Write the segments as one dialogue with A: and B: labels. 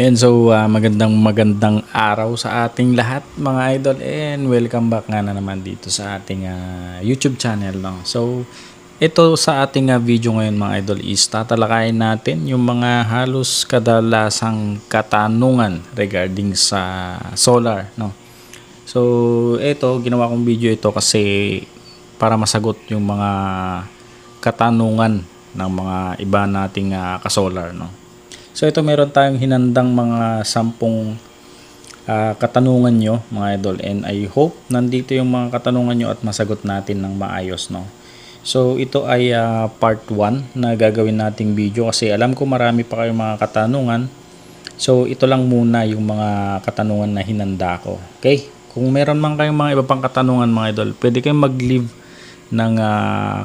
A: Magandang araw sa ating lahat mga idol, and welcome back nga na naman dito sa ating YouTube channel, no? So ito sa ating video ngayon mga idol is tatalakayin natin yung mga halos kadalasang katanungan regarding sa solar, no? So ito, ginawa kong video ito kasi para masagot yung mga katanungan ng mga iba nating kasolar, no? So ito, meron tayong hinandang mga 10 katanungan nyo mga idol, and I hope nandito yung mga katanungan nyo at masagot natin ng maayos, no? So ito ay part 1 na gagawin nating video kasi alam ko marami pa kayong mga katanungan. So ito lang muna yung mga katanungan na hinanda ko. Okay? Kung meron man kayong mga iba pang katanungan mga idol, pwede kayong mag-leave ng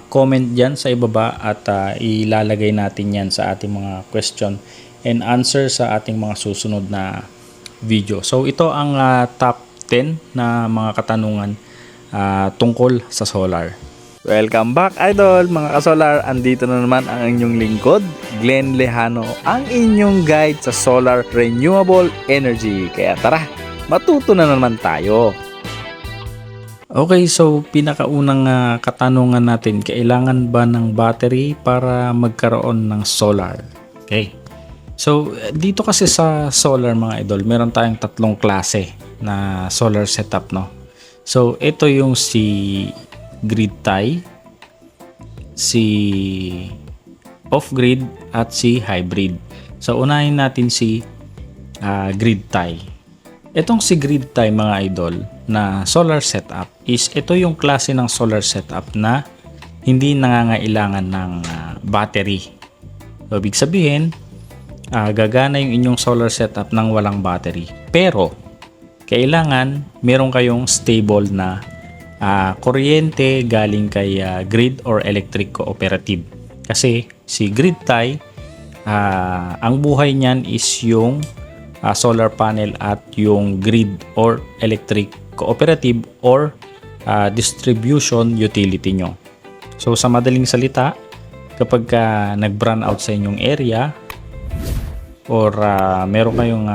A: comment dyan sa ibaba at ilalagay natin yan sa ating mga question and answer sa ating mga susunod na video. So ito ang top 10 na mga katanungan tungkol sa solar. Welcome back idol mga kasolar. Andito na naman ang inyong lingkod, Glenn Lejano, ang inyong guide sa solar renewable energy. Kaya tara, matuto na naman tayo. Okay, so pinakaunang katanungan natin, kailangan ba ng battery para magkaroon ng solar? Okay. So dito kasi sa solar mga idol, meron tayong tatlong klase na solar setup, no? So ito yung si grid tie, si off-grid at si hybrid. So unahin natin si grid tie. Itong si grid tie mga idol na solar setup is ito yung klase ng solar setup na hindi nangangailangan ng battery. So ibig sabihin, gagana yung inyong solar setup ng walang battery. Pero kailangan meron kayong stable na kuryente galing kay grid or electric cooperative. Kasi si grid tie, ang buhay niyan is yung solar panel at yung grid or electric cooperative or distribution utility nyo. So sa madaling salita, kapag nag-burn out sa inyong area or meron kayong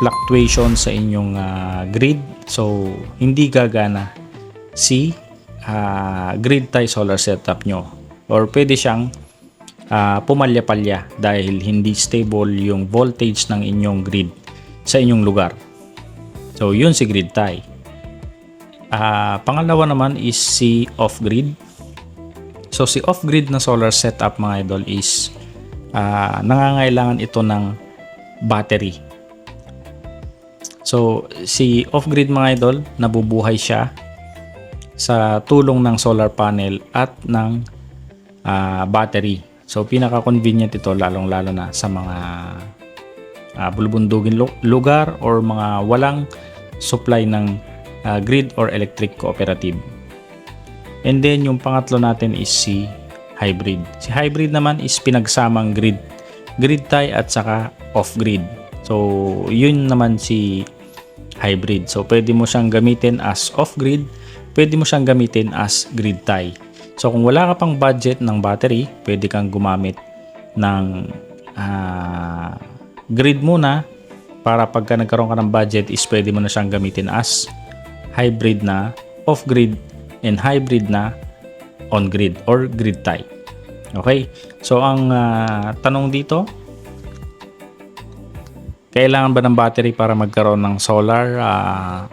A: fluctuation sa inyong grid, so hindi gagana si grid tie solar setup nyo, or pwede siyang pumalya-palya dahil hindi stable yung voltage ng inyong grid sa inyong lugar. So yun si grid tie. Pangalawa naman is si off-grid. So si off-grid na solar setup mga idol is nangangailangan ito ng battery. So si off-grid mga idol, nabubuhay siya sa tulong ng solar panel at ng battery. So pinaka-convenient ito lalong-lalo na sa mga bulubundugin lugar or mga walang supply ng grid or electric cooperative. And then yung pangatlo natin is si hybrid. Si hybrid naman is pinagsamang grid tie at saka off-grid. So yun naman si hybrid. So pwede mo siyang gamitin as off-grid, pwede mo siyang gamitin as grid tie. So kung wala ka pang budget ng battery, pwede kang gumamit ng grid muna, para pagka nagkaroon ka ng budget is pwede mo na siyang gamitin as hybrid na off-grid and hybrid na on-grid or grid tie. Okay? So ang tanong dito, kailangan ba ng battery para magkaroon ng solar?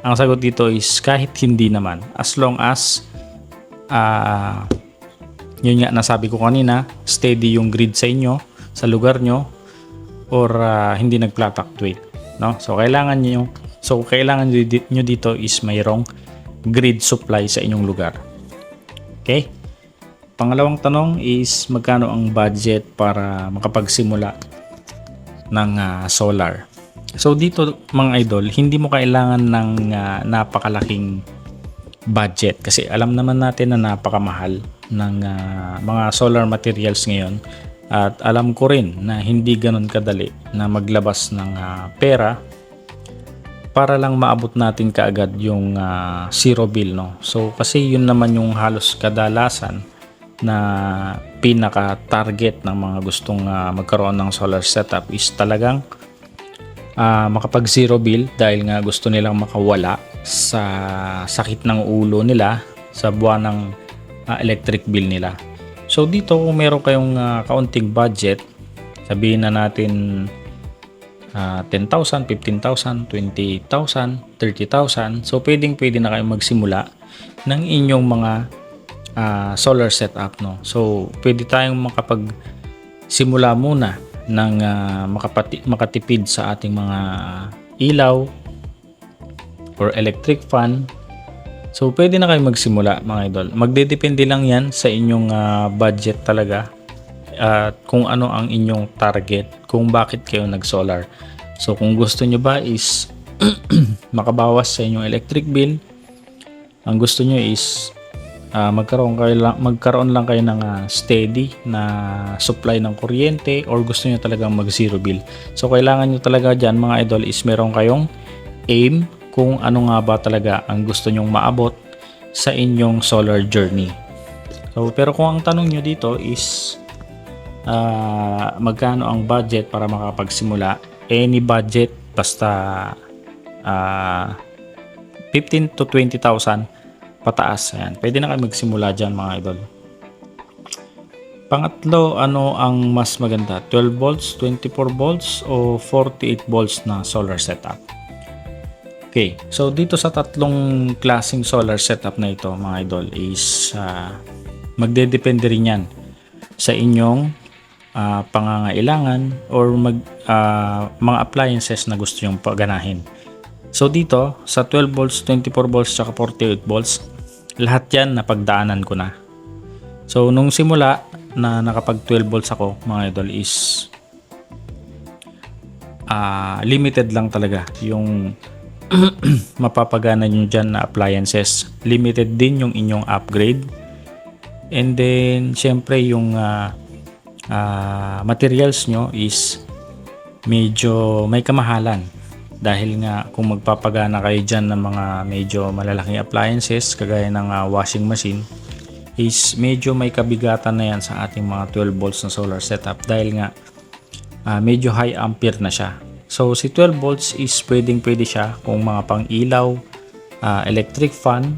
A: Ang sagot dito is kahit hindi naman, as long as yun nga nasabi ko kanina, steady yung grid sa inyo, sa lugar nyo, or hindi nag-fluctuate, no? So kailangan nyo dito is mayroong grid supply sa inyong lugar. Okay? Pangalawang tanong is magkano ang budget para makapagsimula ng solar. So dito mga idol, hindi mo kailangan ng napakalaking budget kasi alam naman natin na napakamahal ng mga solar materials ngayon, at alam ko rin na hindi ganun kadali na maglabas ng pera para lang maabot natin kaagad yung zero bill, no? So kasi yun naman yung halos kadalasan na pinaka target ng mga gustong magkaroon ng solar setup is talagang makapag zero bill dahil nga gusto nilang makawala sa sakit ng ulo nila sa buwan ng electric bill nila. So dito kung meron kayong kaunting budget, sabihin na natin 10,000, 15,000, 20,000, 30,000. So pwede na kayong magsimula ng inyong mga solar setup, no. So pwede tayong makapagsimula muna ng makatipid sa ating mga ilaw or electric fan. So pwede na kayong magsimula, mga idol. Magdedepende lang yan sa inyong budget talaga at kung ano ang inyong target, kung bakit kayo nag-solar. So kung gusto nyo ba is makabawas sa inyong electric bill, ang gusto nyo is magkaroon lang kayo ng steady na supply ng kuryente, or gusto nyo talagang mag zero bill. So kailangan nyo talaga dyan, mga idol, is meron kayong aim kung ano nga ba talaga ang gusto nyong maabot sa inyong solar journey. So pero kung ang tanong nyo dito is magkano ang budget para makapagsimula, any budget basta 15 to 20,000 pataas, ayan, pwede na kayo magsimula dyan, mga idol. Pangatlo, ano ang mas maganda, 12 volts, 24 volts o 48 volts na solar setup? Okay, so dito sa tatlong klaseng solar setup na ito, mga idol, is magdedepende rin yan sa inyong pangangailangan or mga appliances na gusto nyong paganahin. So dito sa 12 volts, 24 volts, saka 48 volts, lahat yan napagdaanan ko na. So nung simula na nakapag 12 volts ako, mga idol, is limited lang talaga yung mapapagana nyo dyan na appliances. Limited din yung inyong upgrade, and then syempre yung materials nyo is medyo may kamahalan, dahil nga kung magpapagana kayo dyan ng mga medyo malalaking appliances kagaya ng washing machine, is medyo may kabigatan na yan sa ating mga 12 volts na solar setup, dahil nga medyo high ampere na siya. So si 12 volts is pwede siya kung mga pang ilaw, electric fan,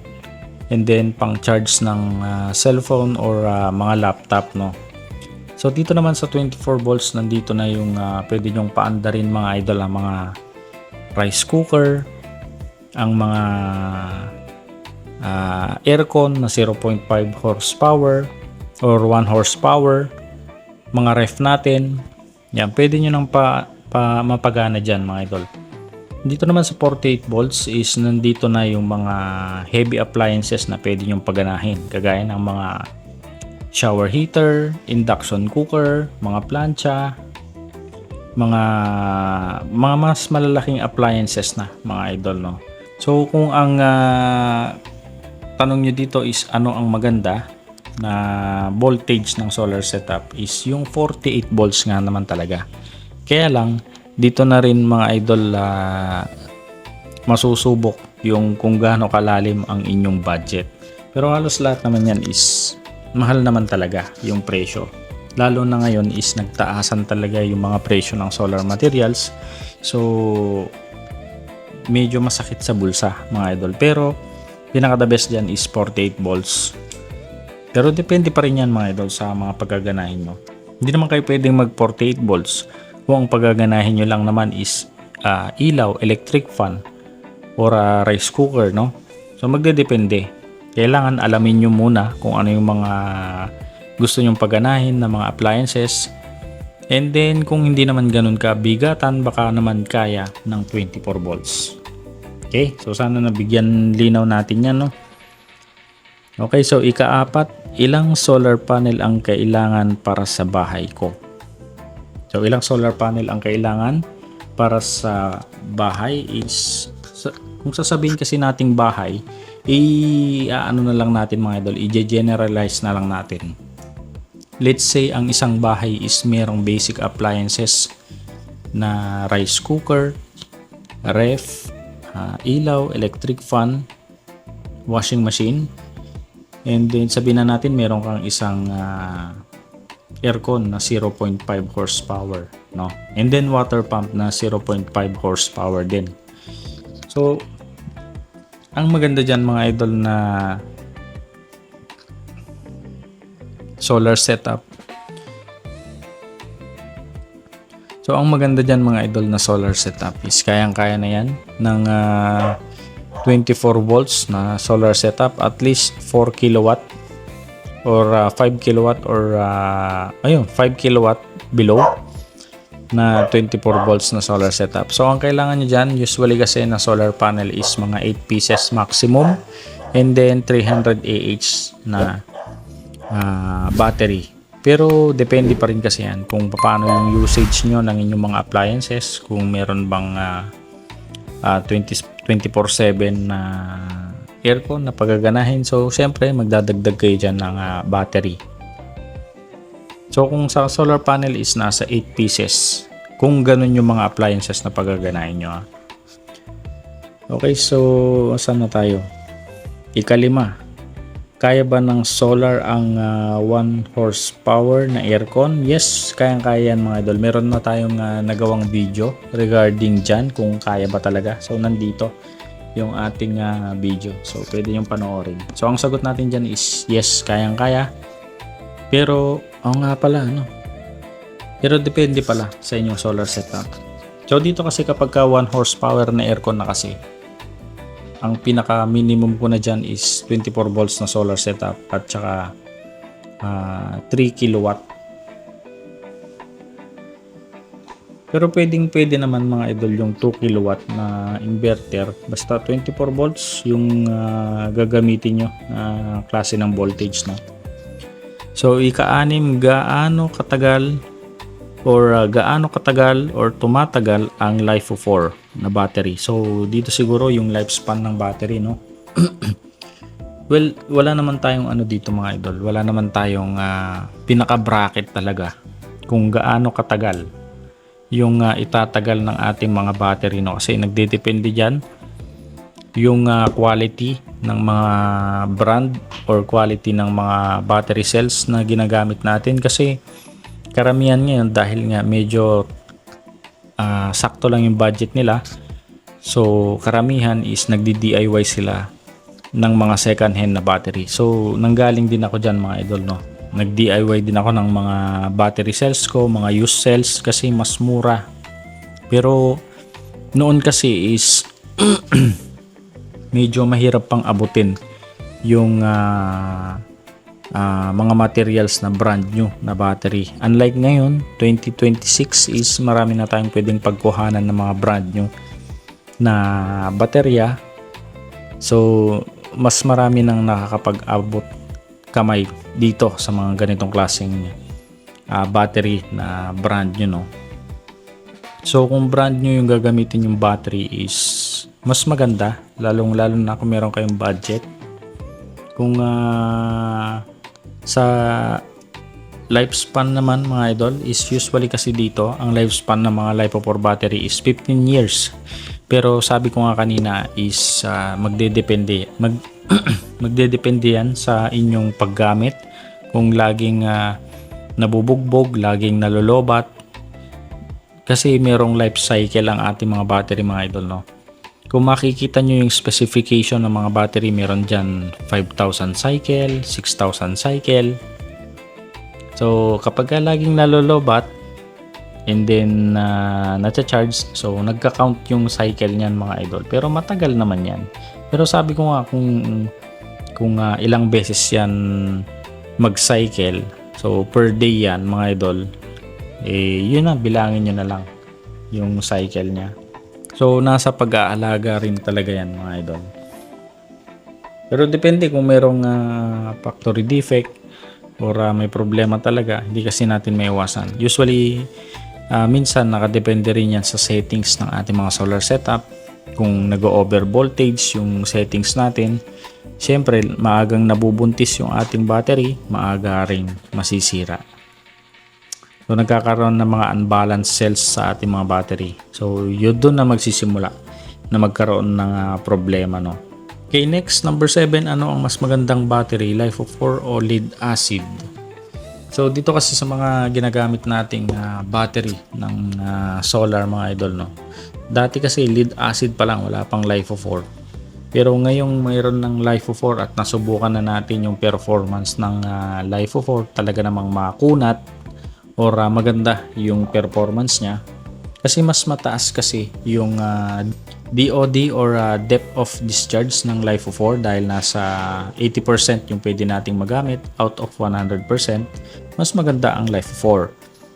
A: and then pang charge ng cellphone or mga laptop, no. So dito naman sa 24 volts, nandito na yung pwede nyong paandarin, mga idol, ang mga rice cooker, ang mga aircon na 0.5 horsepower or 1 horsepower, mga ref natin. Yan, pwede nyo nang mapagana dyan, mga idol. Dito naman sa 48 volts is nandito na yung mga heavy appliances na pwede nyong paganahin, kagaya ng mga shower heater, induction cooker, mga plancha, mga mas malalaking appliances na, mga idol, no. So kung ang tanong nyo dito is ano ang maganda na voltage ng solar setup, is yung 48 volts nga naman talaga. Kaya lang dito na rin, mga idol, masusubok yung kung gaano kalalim ang inyong budget. Pero halos lahat naman yan is mahal naman talaga yung presyo. Lalo na ngayon is nagtaasan talaga yung mga presyo ng solar materials. So medyo masakit sa bulsa, mga idol. Pero pinaka the best dyan is 48 volts. Pero depende pa rin yan, mga idol, sa mga paggaganahin nyo. Hindi naman kayo pwedeng mag 48 volts kung ang paggaganahin nyo lang naman is ilaw, electric fan, or rice cooker, no. So magdedepende. Kailangan alamin nyo muna kung ano yung mga gusto nyong paganahin na mga appliances, and then kung hindi naman ganun kabigatan, baka naman kaya ng 24 volts. Okay, so sana nabigyan linaw natin yan, no. Okay, so ika-4, ilang solar panel ang kailangan para sa bahay ko? So ilang solar panel ang kailangan para sa bahay is, kung sasabihin kasi nating bahay, ano na lang natin, mga idol, i-generalize na lang natin. Let's say ang isang bahay is merong basic appliances na rice cooker, ref, ilaw, electric fan, washing machine, and then sabihin na natin meron kang isang aircon na 0.5 horsepower. no? And then water pump na 0.5 horsepower din. So ang maganda dyan mga idol na solar setup. So ang maganda dyan mga idol na solar setup is kayang-kaya na yan ng 24 volts na solar setup, at least 4 kilowatt or 5 kilowatt or 5 kilowatt below na 24 volts na solar setup. So ang kailangan nyo dyan, usually kasi na solar panel is mga 8 pieces maximum, and then 300 Ah na battery. Pero depende pa rin kasi yan kung paano yung usage nyo ng inyong mga appliances, kung meron bang 24/7 na aircon na pagaganahin. So syempre magdadagdag kayo dyan ng battery. So kung sa solar panel is nasa 8 pieces, kung ganun yung mga appliances na pagaganahin nyo. Okay, so saan na tayo? Ikalima, kaya ba ng solar ang 1 horsepower na aircon? Yes, kayang-kaya yan mga idol. Meron na tayong nagawang video regarding dyan kung kaya ba talaga. So nandito yung ating video. So pwede yung panoorin. So ang sagot natin dyan is yes, kayang-kaya. Pero nga pala, pero depende pala sa inyong solar setup. So dito kasi kapag ka 1 horsepower na aircon na kasi, ang pinaka minimum ko na dyan is 24 volts na solar setup at saka 3 kilowatt. Pero pwede naman mga idol yung 2 kilowatt na inverter, basta 24 volts yung gagamitin nyo na klase ng voltage na. So ika-anim, gaano katagal or tumatagal ang life of 4 na battery. So dito siguro yung lifespan ng battery, no? Well, wala naman tayong dito mga idol. Wala naman tayong pinaka-bracket talaga kung gaano katagal yung itatagal ng ating mga battery, no? Kasi nagdedepende diyan yung quality ng mga brand or quality ng mga battery cells na ginagamit natin. Kasi karamihan ngayon, dahil nga medyo sakto lang yung budget nila, so karamihan is nagdi-DIY sila ng mga second hand na battery. So nanggaling din ako dyan mga idol, no? Nag-DIY din ako ng mga battery cells ko, mga used cells, kasi mas mura. Pero noon kasi is medyo mahirap pang abutin yung mga materials na brand new na battery. Unlike ngayon, 2026 is marami na tayong pwedeng pagkuhanan ng mga brand new na baterya. So mas marami nang nakakapag-abot kamay dito sa mga ganitong klaseng battery na brand new, no? So kung brand new yung gagamitin yung battery is mas maganda, lalo na kung meron kayong budget. Kung sa lifespan naman mga idol is usually kasi dito ang lifespan ng mga LiFePO4 battery is 15 years. Pero sabi ko nga kanina is magdedepende yan sa inyong paggamit. Kung laging nabubugbog, laging nalolobat, kasi merong life cycle ang ating mga battery mga idol, no? Kung makikita nyo yung specification ng mga battery, meron dyan 5,000 cycle, 6,000 cycle. So kapag laging nalolobat and then na-charge, so nagka-count yung cycle niyan mga idol. Pero matagal naman yan. Pero sabi ko nga kung ilang beses yan mag-cycle, so per day yan mga idol, yun na, bilangin nyo na lang yung cycle niya. So nasa pag-aalaga rin talaga yan mga idol. Pero depende kung merong factory defect or may problema talaga, hindi kasi natin maiwasan. Usually minsan nakadepende rin yan sa settings ng ating mga solar setup. Kung nag-over voltage yung settings natin, syempre maagang nabubuntis yung ating battery, maaga rin masisira. So nagkakaroon ng mga unbalanced cells sa ating mga battery. So yun doon na magsisimula na magkaroon ng problema, no? Okay, next, number 7, ano ang mas magandang battery, LiFePO4 o lead acid? So dito kasi sa mga ginagamit nating battery ng solar mga idol, no. Dati kasi lead acid pa lang, wala pang LiFePO4. Pero ngayong mayroon ng LiFePO4 at nasubukan na natin yung performance ng LiFePO4, talaga namang makunat or maganda yung performance niya. Kasi mas mataas kasi yung DOD or depth of discharge ng LiFePO4 dahil nasa 80% yung pwede nating magamit out of 100%. Mas maganda ang LiFePO4.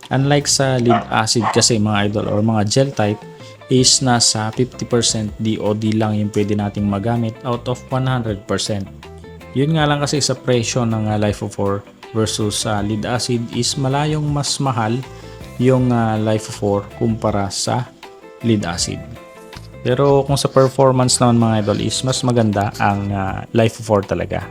A: Unlike sa lead acid kasi mga idol or mga gel type is nasa 50% DOD lang yung pwede nating magamit out of 100%. Yun nga lang kasi sa presyo ng LiFePO4 versus lead acid is malayong mas mahal yung LiFePO4 kumpara sa lead acid. Pero kung sa performance naman mga idol is mas maganda ang LiFePO4 talaga.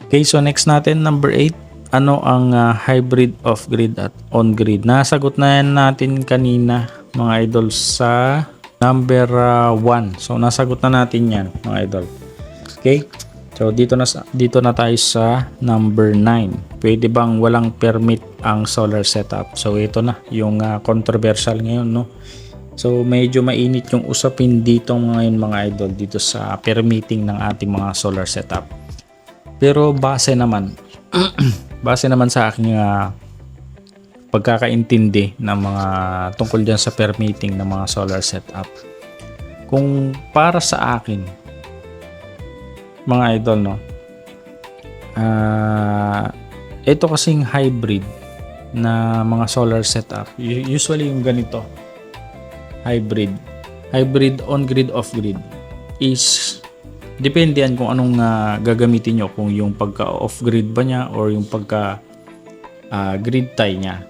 A: Okay, so next natin number 8. Ano ang hybrid off-grid at on-grid? Nasagot na yan natin kanina mga idol sa number 1. So nasagot na natin yan mga idol. Okay? So dito na tayo sa number 9. Pwede bang walang permit ang solar setup? So ito na yung controversial ngayon, no. So medyo mainit yung usapin dito ngayon mga idol dito sa permitting ng ating mga solar setup. Pero base naman sa aking pagkakaintindi ng mga tungkol diyan sa permitting ng mga solar setup. Kung para sa akin mga idol, no, ito kasing hybrid na mga solar setup, usually yung ganito, hybrid on-grid off-grid is depende yan kung anong gagamitin nyo, kung yung pagka off-grid ba niya or yung pagka grid tie niya.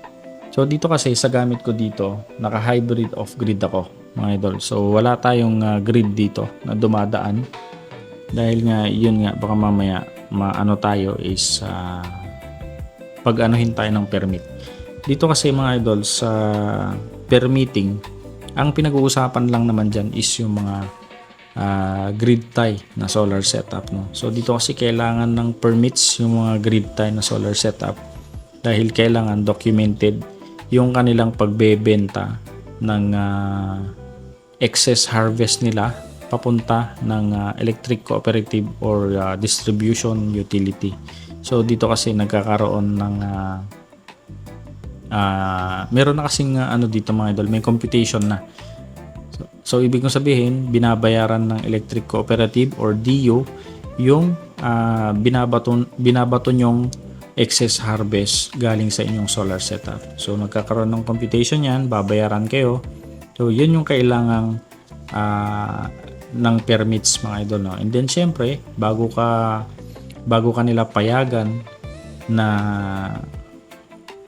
A: So dito kasi sa gamit ko dito, naka-hybrid off-grid ako mga idol. So wala tayong grid dito na dumadaan. Dahil nga, yun nga, baka mamaya maano tayo is pag-anuhin tayo ng permit. Dito kasi mga idol sa permitting, ang pinag-uusapan lang naman dyan is yung mga grid tie na solar setup, no? So dito kasi kailangan ng permits yung mga grid tie na solar setup dahil kailangan documented yung kanilang pagbebenta ng excess harvest nila papunta ng electric cooperative or distribution utility. So dito kasi nagkakaroon ng meron na kasing dito mga idol, may computation na. So ibig kong sabihin, binabayaran ng electric cooperative or DO yung binabato nyong excess harvest galing sa inyong solar setup. So nagkakaroon ng computation yan, babayaran kayo. So yun yung kailangang ng permits mga idol, no? And then syempre bago ka nila payagan na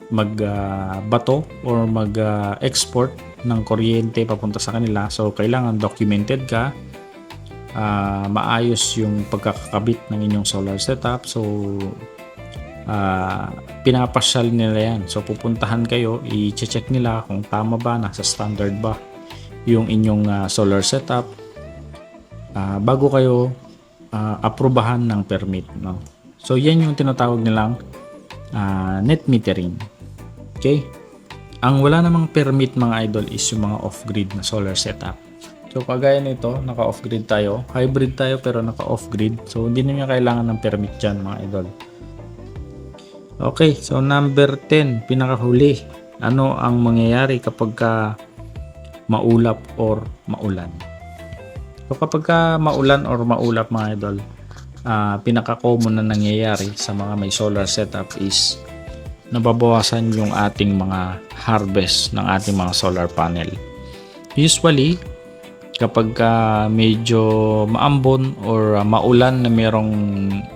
A: magbato or mag-export ng kuryente papunta sa kanila, so kailangan documented ka, maayos yung pagkakabit ng inyong solar setup. So pinapasyal nila yan, so pupuntahan kayo, i-check nila kung tama ba, nasa standard ba yung inyong solar setup bago kayo aprubahan ng permit, no? So yan yung tinatawag nilang net metering. Okay? Ang wala namang permit mga idol is yung mga off-grid na solar setup. So kagaya nito, naka off-grid tayo, hybrid tayo pero naka off-grid. So hindi na kailangan ng permit dyan mga idol. Okay, so number 10, pinakahuli. Ano ang mangyayari kapag maulap or maulan? So kapag maulan or maulap mga idol, pinaka-common na nangyayari sa mga may solar setup is nababawasan yung ating mga harvest ng ating mga solar panel. Usually, kapag medyo maambon or maulan na merong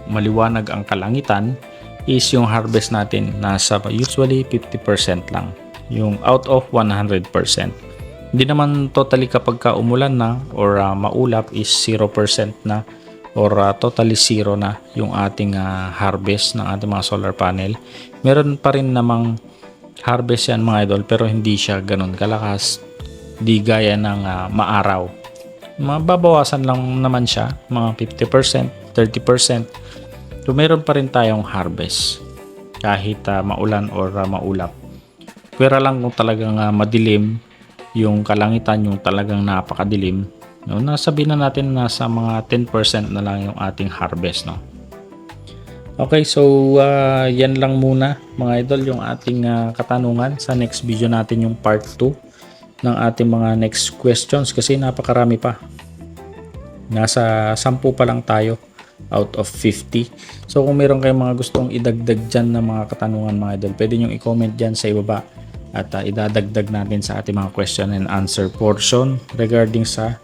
A: maliwanag ang kalangitan, is yung harvest natin nasa usually 50% lang, yung out of 100%. Hindi naman totally kapag umulan na or maulap is 0% na or totally zero na yung ating harvest ng ating mga solar panel. Meron pa rin namang harvest yan mga idol, pero hindi siya ganun kalakas, di gaya ng maaraw. Mababawasan lang naman siya, mga 50%, 30%. So meron pa rin tayong harvest kahit maulan or maulap. Pwera lang kung talagang madilim yung kalangitan, yung talagang napakadilim, no, nasabihin na natin nasa mga 10% na lang yung ating harvest, no. Okay, so yan lang muna mga idol yung ating katanungan. Sa next video natin yung part 2 ng ating mga next questions kasi napakarami pa. Nasa 10 pa lang tayo out of 50. So kung meron kayong mga gustong idagdag dyan na mga katanungan mga idol, pwede nyo i-comment dyan sa ibaba at idadagdag natin sa ating mga question and answer portion regarding sa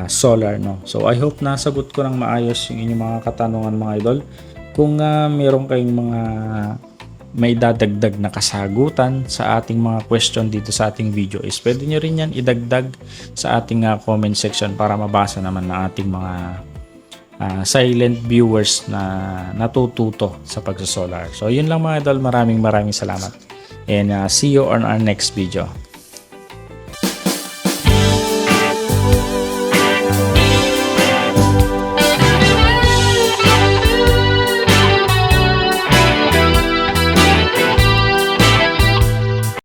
A: solar, no. So I hope nasagot ko ng maayos yung inyong mga katanungan mga idol. Kung meron kayong mga may dadagdag na kasagutan sa ating mga question dito sa ating video is pwede nyo rin yan idagdag sa ating comment section para mabasa naman ng ating mga silent viewers na natututo sa pagsasolar. So yun lang mga idol, maraming salamat and see you on our next video.